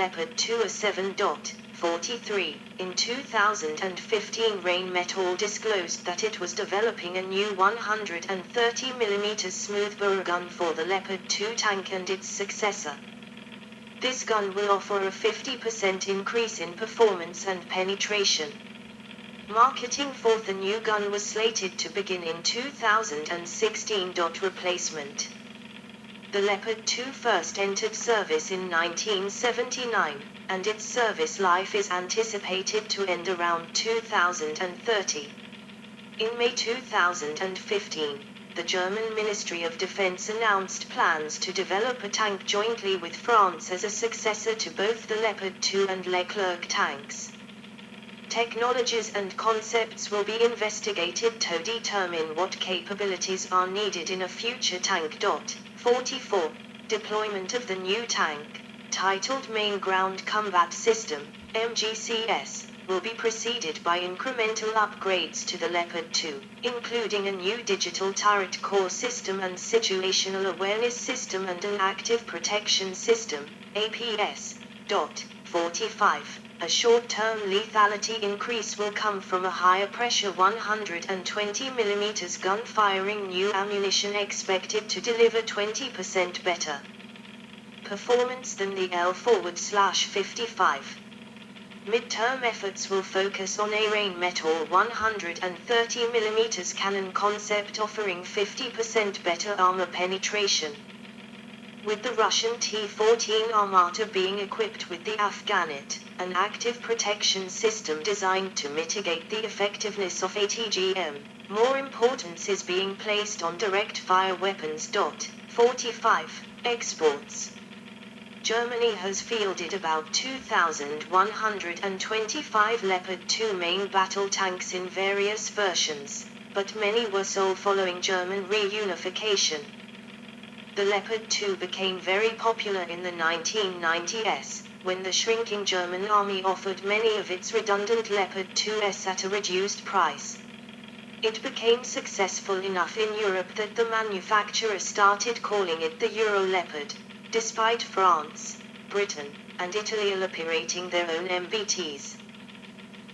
Leopard 2 A7.43. In 2015, Rheinmetall disclosed that it was developing a new 130mm smoothbore gun for the Leopard 2 tank and its successor. This gun will offer a 50% increase in performance and penetration. Marketing for the new gun was slated to begin in 2016. Replacement. The Leopard 2 first entered service in 1979, and its service life is anticipated to end around 2030. In May 2015, the German Ministry of Defense announced plans to develop a tank jointly with France as a successor to both the Leopard 2 and Leclerc tanks. Technologies and concepts will be investigated to determine what capabilities are needed in a future tank. 44. Deployment of the new tank, titled Main Ground Combat System, MGCS, will be preceded by incremental upgrades to the Leopard 2, including a new digital turret core system and situational awareness system and an active protection system, APS. 45. A short-term lethality increase will come from a higher pressure 120mm gun firing new ammunition expected to deliver 20% better performance than the L/55. Mid-term efforts will focus on a Rheinmetall 130mm cannon concept offering 50% better armor penetration. With the Russian T-14 Armata being equipped with the Afghanet, an active protection system designed to mitigate the effectiveness of ATGM, more importance is being placed on direct-fire weapons. 45. Exports. Germany has fielded about 2,125 Leopard 2 main battle tanks in various versions, but many were sold following German reunification. The Leopard 2 became very popular in the 1990s, when the shrinking German army offered many of its redundant Leopard 2s at a reduced price. It became successful enough in Europe that the manufacturer started calling it the Euro Leopard, despite France, Britain, and Italy operating their own MBTs.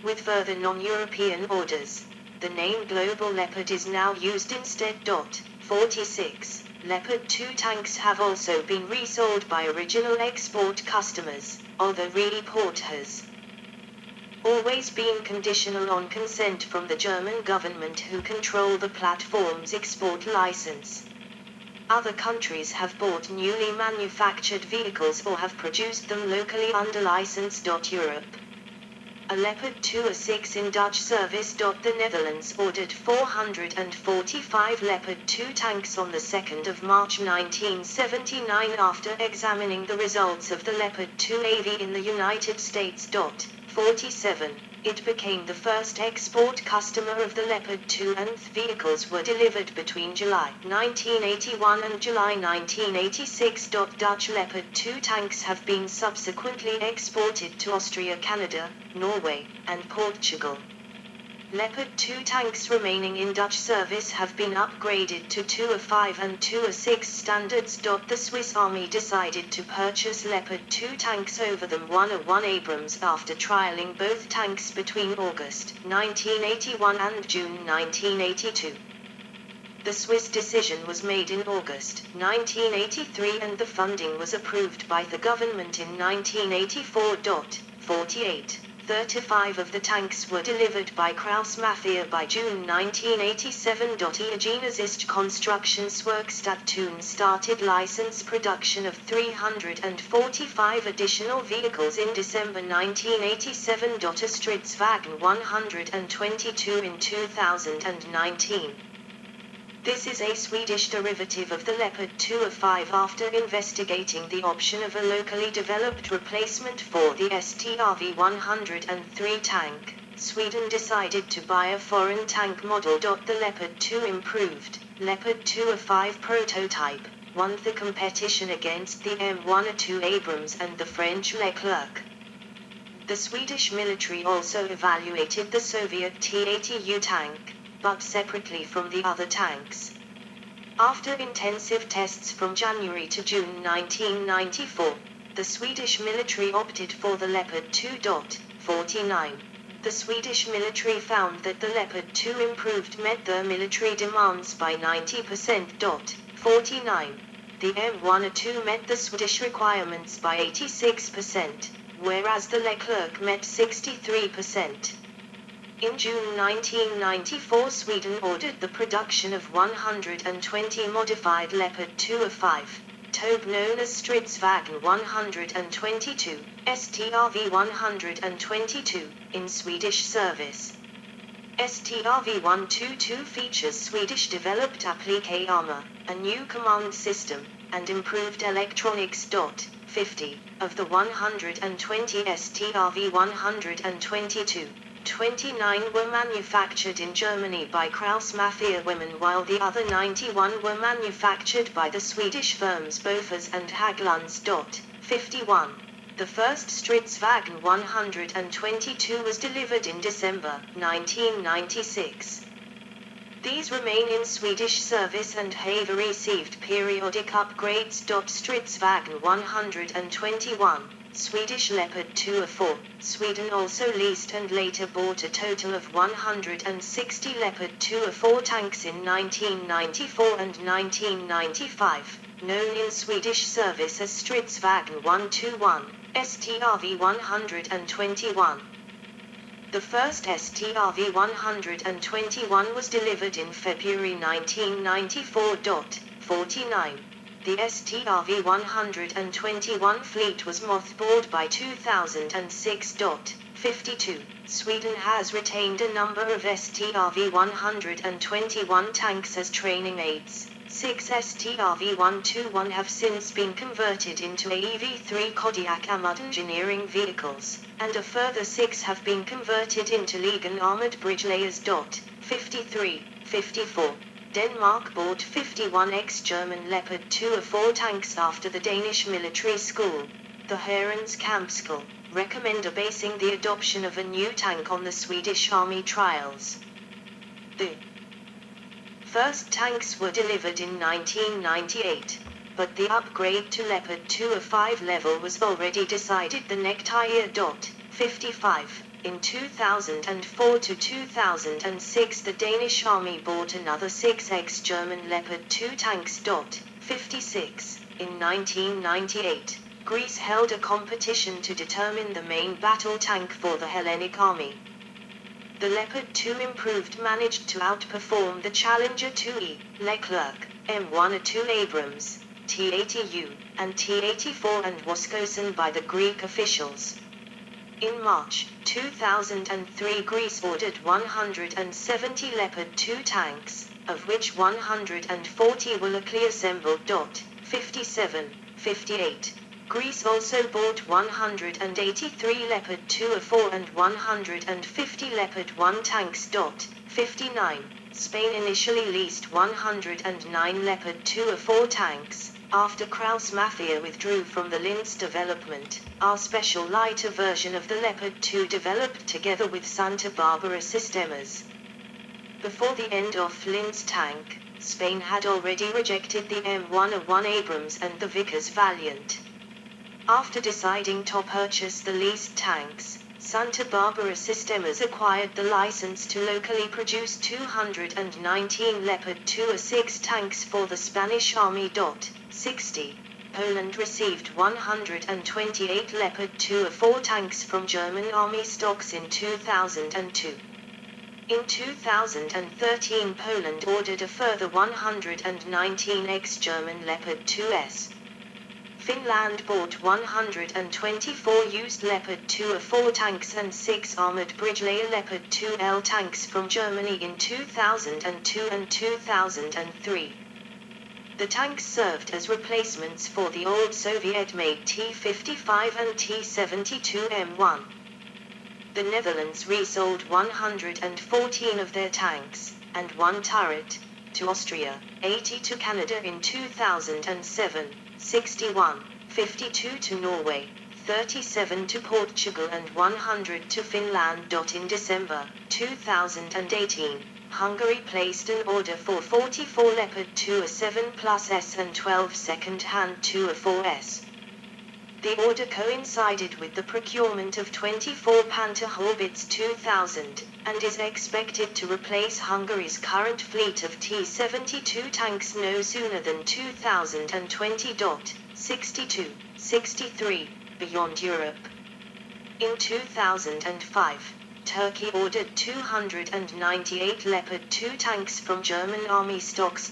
With further non-European orders, the name Global Leopard is now used instead. 46. Leopard 2 tanks have also been resold by original export customers, although report has always been conditional on consent from the German government, who control the platform's export license. Other countries have bought newly manufactured vehicles or have produced them locally under license. Europe. A Leopard 2 A6 in Dutch service. The Netherlands ordered 445 Leopard 2 tanks on the 2nd of March 1979 after examining the results of the Leopard 2 AV in the United States. 47. It became the first export customer of the Leopard 2 and vehicles were delivered between July 1981 and July 1986. Dutch Leopard 2 tanks have been subsequently exported to Austria, Canada, Norway, and Portugal. Leopard 2 tanks remaining in Dutch service have been upgraded to 2 A5 and 2 A6 standards. The Swiss Army decided to purchase Leopard 2 tanks over the 1 A1 Abrams after trialing both tanks between August 1981 and June 1982. The Swiss decision was made in August 1983 and the funding was approved by the government in 1984. 48. 35 of the tanks were delivered by Kraus Mafia by June 1987. Egenesist Konstruktionswerkstatt started license production of 345 additional vehicles in December 1987. Stridsvagn 122 in 2019. This is a Swedish derivative of the Leopard 2 A5. After investigating the option of a locally developed replacement for the STRV-103 tank, Sweden decided to buy a foreign tank model. The Leopard 2 improved, Leopard 2 A5 prototype, won the competition against the M1 A2 Abrams and the French Leclerc. The Swedish military also evaluated the Soviet T-80U tank, but separately from the other tanks. After intensive tests from January to June 1994, The Swedish military opted for the Leopard 2.49. The Swedish military found that the Leopard 2 improved met their military demands by 90%. 49. The M1A2 met the Swedish requirements by 86%, whereas the Leclerc met 63%. In June 1994, Sweden ordered the production of 120 modified Leopard 2A5 Tobe known as Stridsvagn 122, STRV 122, in Swedish service. STRV 122 features Swedish-developed applique armor, a new command system, and improved electronics. 50 of the 120 STRV 122. 29 were manufactured in Germany by Krauss Mafia women, while the other 91 were manufactured by the Swedish firms Bofors and Hägglunds. 51. The first Stridsvagn 122 was delivered in December 1996. These remain in Swedish service and have received periodic upgrades. Stridsvagn 121. Swedish Leopard 2A4. Sweden also leased and later bought a total of 160 Leopard 2A4 tanks in 1994 and 1995, known in Swedish service as Stridsvagn 121, STRV 121. The first STRV 121 was delivered in February 1994. 49. The STRV 121 fleet was mothballed by 2006. 52. Sweden has retained a number of STRV 121 tanks as training aids. 6 STRV 121 have since been converted into AEV-3 Kodiak armored engineering vehicles, and a further 6 have been converted into Legion armored bridge layers. 53. 54. Denmark bought 51 ex-German Leopard 2A4 tanks after the Danish military school, the Herrens Kampskole, recommended basing the adoption of a new tank on the Swedish Army trials. The first tanks were delivered in 1998, but the upgrade to Leopard 2A5 level was already decided the next year. 55. In 2004 to 2006, the Danish Army bought another 6 ex-German Leopard 2 tanks. 56. In 1998, Greece held a competition to determine the main battle tank for the Hellenic Army. The Leopard 2 improved managed to outperform the Challenger 2E, Leclerc, M1A2 Abrams, T-80U, and T-84 and was chosen by the Greek officials. In March 2003, Greece ordered 170 Leopard 2 tanks, of which 140 were locally assembled. 57. 58. Greece also bought 183 Leopard 2A4 and 150 Leopard 1 tanks. 59. Spain initially leased 109 Leopard 2A4 tanks. After Krauss Mafia withdrew from the Linz development, our special lighter version of the Leopard 2 developed together with Santa Barbara Sistemas. Before the end of Linz tank, Spain had already rejected the M1A1 Abrams and the Vickers Valiant. After deciding to purchase the leased tanks, Santa Barbara Sistemas acquired the license to locally produce 219 Leopard 2A6 tanks for the Spanish Army. 60. Poland received 128 Leopard 2A4 tanks from German Army stocks in 2002. In 2013, Poland ordered a further 119 ex-German Leopard 2S. Finland bought 124 used Leopard 2A4 tanks and 6 armored bridge layer Leopard 2L tanks from Germany in 2002 and 2003. The tanks served as replacements for the old Soviet-made T-55 and T-72M1. The Netherlands resold 114 of their tanks, and 1 turret, to Austria, 80 to Canada in 2007, 61, 52 to Norway, 37 to Portugal and 100 to Finland. In December 2018, Hungary placed an order for 44 Leopard 2A7 plus S and 12 second-hand 2A4S. The order coincided with the procurement of 24 Panzerhaubitze 2000, and is expected to replace Hungary's current fleet of T-72 tanks no sooner than 2020. 63, beyond Europe. In 2005, Turkey ordered 298 Leopard 2 tanks from German Army stocks.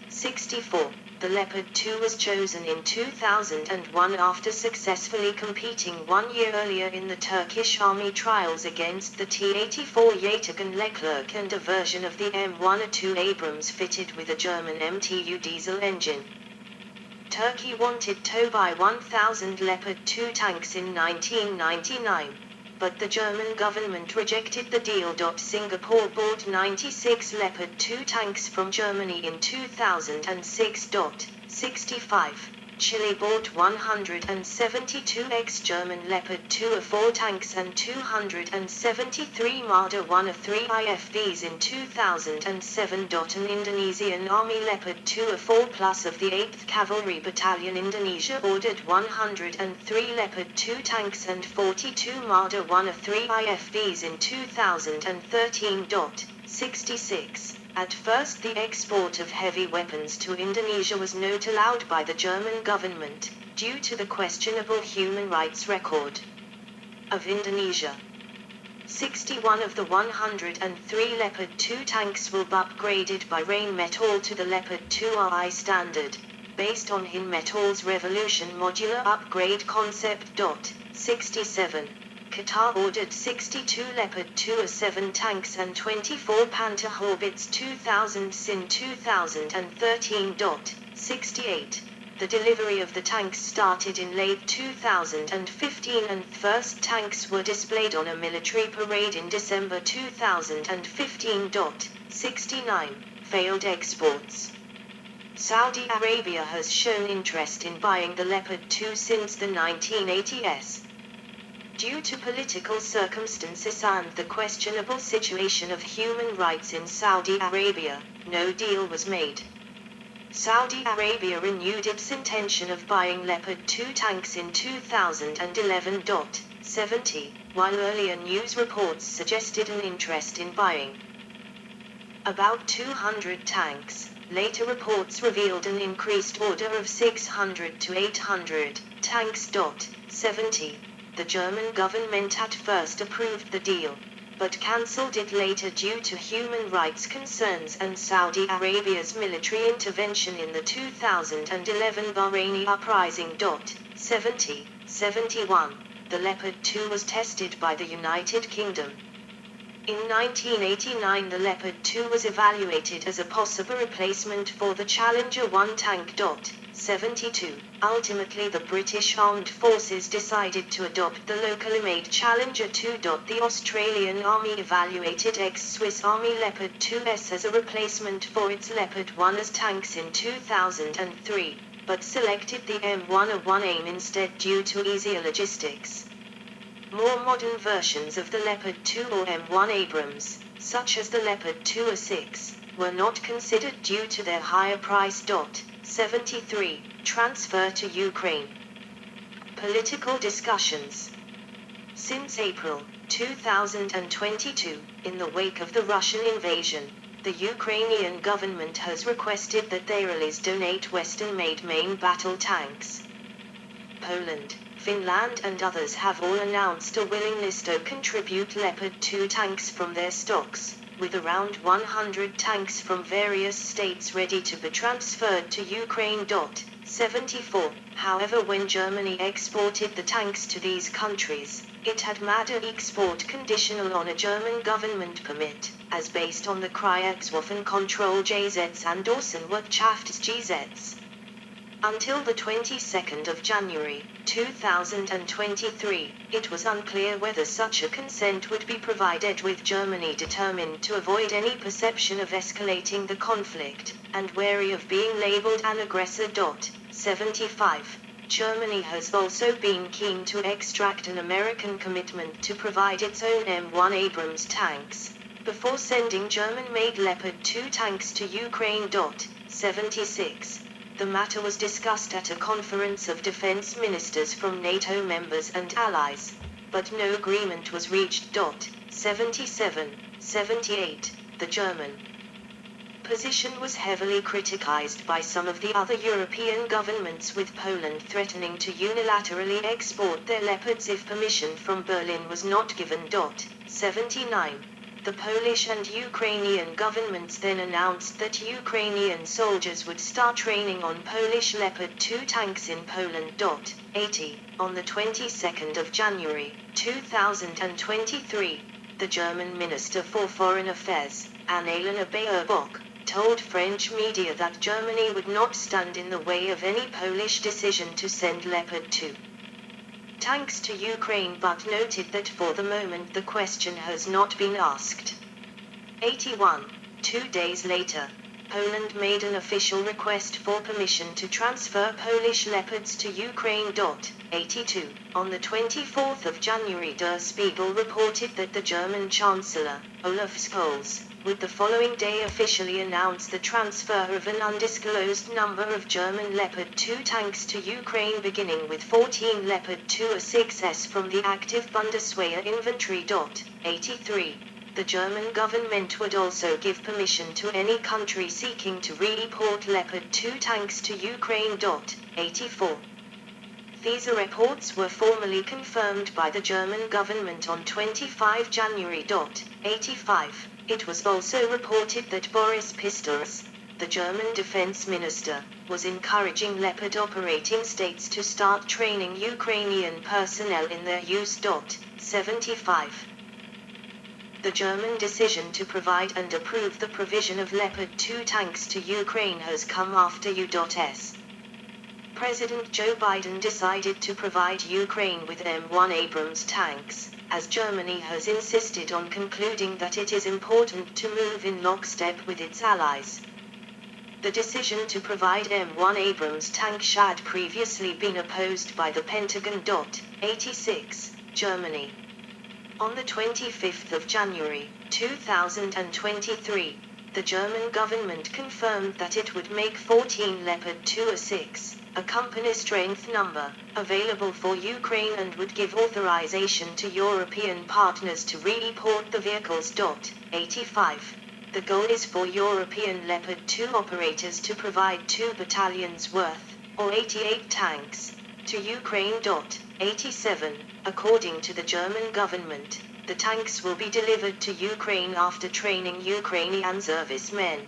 64. The Leopard 2 was chosen in 2001 after successfully competing 1 year earlier in the Turkish Army trials against the T-84 Yatagan Leclerc and a version of the M1A2 Abrams fitted with a German MTU diesel engine. Turkey wanted to buy 1,000 Leopard 2 tanks in 1999, but the German government rejected the deal. Singapore bought 96 Leopard 2 tanks from Germany in 2006. 65. Chile bought 172 ex-German Leopard 2A4 tanks and 273 Marder 1A3 IFVs in 2007. An Indonesian Army Leopard 2A4 plus of the 8th Cavalry Battalion Indonesia ordered 103 Leopard 2 tanks and 42 Marder 1A3 IFVs in 2013. 66. At first the export of heavy weapons to Indonesia was not allowed by the German government, due to the questionable human rights record of Indonesia. 61 of the 103 Leopard 2 tanks will be upgraded by Rheinmetall to the Leopard 2RI standard, based on Rheinmetall's Revolution modular upgrade concept. 67. Qatar ordered 62 Leopard 2A7 tanks and 24 Panzerhaubitze 2000s in 2013. 68. The delivery of the tanks started in late 2015 and first tanks were displayed on a military parade in December 2015. 69. Failed exports. Saudi Arabia has shown interest in buying the Leopard 2 since the 1980s. Due to political circumstances and the questionable situation of human rights in Saudi Arabia, no deal was made. Saudi Arabia renewed its intention of buying Leopard 2 tanks in 2011. 70, while earlier news reports suggested an interest in buying about 200 tanks, later reports revealed an increased order of 600 to 800 tanks. 70. The German government at first approved the deal, but cancelled it later due to human rights concerns and Saudi Arabia's military intervention in the 2011 Bahraini uprising. 70. 71. The Leopard 2 was tested by the United Kingdom. In 1989 the Leopard 2 was evaluated as a possible replacement for the Challenger 1 tank. 72. Ultimately the British Armed Forces decided to adopt the locally made Challenger 2. The Australian Army evaluated ex-Swiss Army Leopard 2s as a replacement for its Leopard 1as tanks in 2003, but selected the M1A1 AIM instead due to easier logistics. More modern versions of the Leopard 2 or M1 Abrams, such as the Leopard 2A6, were not considered due to their higher price. 73. Transfer to Ukraine. Political discussions. Since April 2022, in the wake of the Russian invasion, the Ukrainian government has requested that they release donate Western-made main battle tanks. Poland, Finland and others have all announced a willingness to contribute Leopard 2 tanks from their stocks, with around 100 tanks from various states ready to be transferred to Ukraine. 74. However, when Germany exported the tanks to these countries, it had made an export conditional on a German government permit, as based on the Kriegswaffenkontrolle Gesetz and Außenwirtschaftsgesetz. Until the 22nd of January, 2023, it was unclear whether such a consent would be provided, with Germany determined to avoid any perception of escalating the conflict, and wary of being labeled an aggressor. 75. Germany has also been keen to extract an American commitment to provide its own M1 Abrams tanks, before sending German-made Leopard 2 tanks to Ukraine. 76. The matter was discussed at a conference of defense ministers from NATO members and allies, but no agreement was reached. 77, 78. The German position was heavily criticized by some of the other European governments, with Poland threatening to unilaterally export their Leopards if permission from Berlin was not given. 79. The Polish and Ukrainian governments then announced that Ukrainian soldiers would start training on Polish Leopard 2 tanks in Poland. 80. On the 22nd of January, 2023, the German Minister for Foreign Affairs, Annalena Baerbock, told French media that Germany would not stand in the way of any Polish decision to send Leopard 2 tanks to Ukraine, but noted that for the moment the question has not been asked. 81. 2 days later, Poland made an official request for permission to transfer Polish Leopards to Ukraine. 82. On the 24th of January, Der Spiegel reported that the German Chancellor, Olaf Scholz, would the following day officially announce the transfer of an undisclosed number of German Leopard 2 tanks to Ukraine, beginning with 14 Leopard 2A6s from the active Bundeswehr inventory. 83. The German government would also give permission to any country seeking to re-import Leopard 2 tanks to Ukraine. 84. These reports were formally confirmed by the German government on 25 January. 85. It was also reported that Boris Pistorius, the German defense minister, was encouraging Leopard operating states to start training Ukrainian personnel in their use. 75. The German decision to provide and approve the provision of Leopard 2 tanks to Ukraine has come after U.S. President Joe Biden decided to provide Ukraine with M1 Abrams tanks, as Germany has insisted on concluding that it is important to move in lockstep with its allies. The decision to provide M1 Abrams tanks had previously been opposed by the Pentagon. 86. Germany. On the 25th of January, 2023, the German government confirmed that it would make 14 Leopard 2A6, a company strength number, available for Ukraine and would give authorization to European partners to re-import the vehicles. 85. The goal is for European Leopard 2 operators to provide 2 battalions worth, or 88 tanks, to Ukraine. 87. According to the German government, the tanks will be delivered to Ukraine after training Ukrainian servicemen.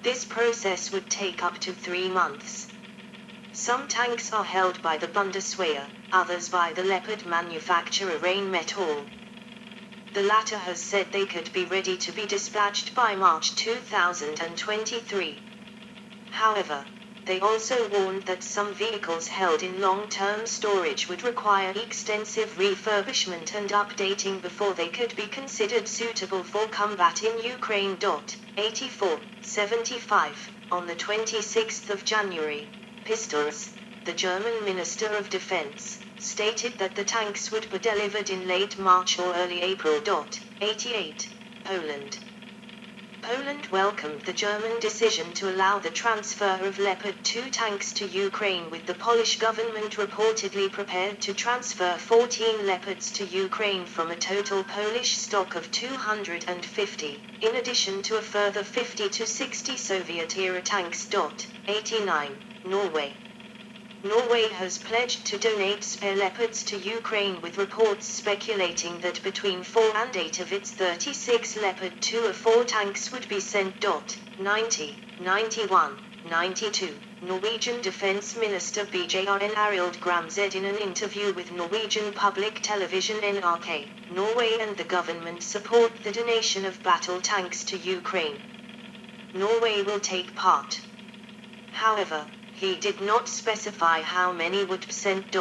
This process would take up to 3 months. Some tanks are held by the Bundeswehr, others by the Leopard manufacturer Rheinmetall. The latter has said they could be ready to be dispatched by March 2023. However, they also warned that some vehicles held in long-term storage would require extensive refurbishment and updating before they could be considered suitable for combat in Ukraine. 84. 75. On the 26th of January, Pistorius, the German Minister of Defense, stated that the tanks would be delivered in late March or early April. 88. Poland. Poland welcomed the German decision to allow the transfer of Leopard 2 tanks to Ukraine, with the Polish government reportedly prepared to transfer 14 Leopards to Ukraine from a total Polish stock of 250, in addition to a further 50 to 60 Soviet-era tanks. 89. Norway. Norway has pledged to donate spare Leopards to Ukraine, with reports speculating that between 4 and 8 of its 36 Leopard 2A4 tanks would be sent. 90, 91, 92. Norwegian Defense Minister Bjørn Arild Gram said in an interview with Norwegian public television NRK, Norway and the government support the donation of battle tanks to Ukraine. Norway will take part. However, he did not specify how many would be sent.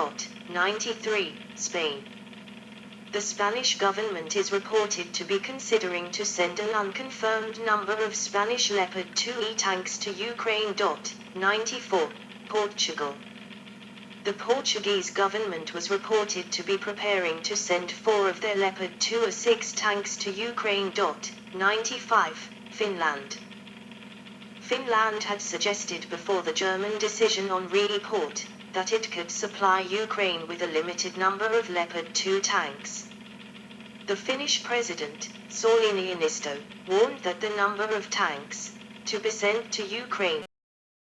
93. Spain. The Spanish government is reported to be considering to send an unconfirmed number of Spanish Leopard 2E tanks to Ukraine. 94. Portugal. The Portuguese government was reported to be preparing to send 4 of their Leopard 2A6 tanks to Ukraine. 95. Finland. Finland had suggested before the German decision on report that it could supply Ukraine with a limited number of Leopard 2 tanks. The Finnish president, Sauli Niinisto, warned that the number of tanks to be sent to Ukraine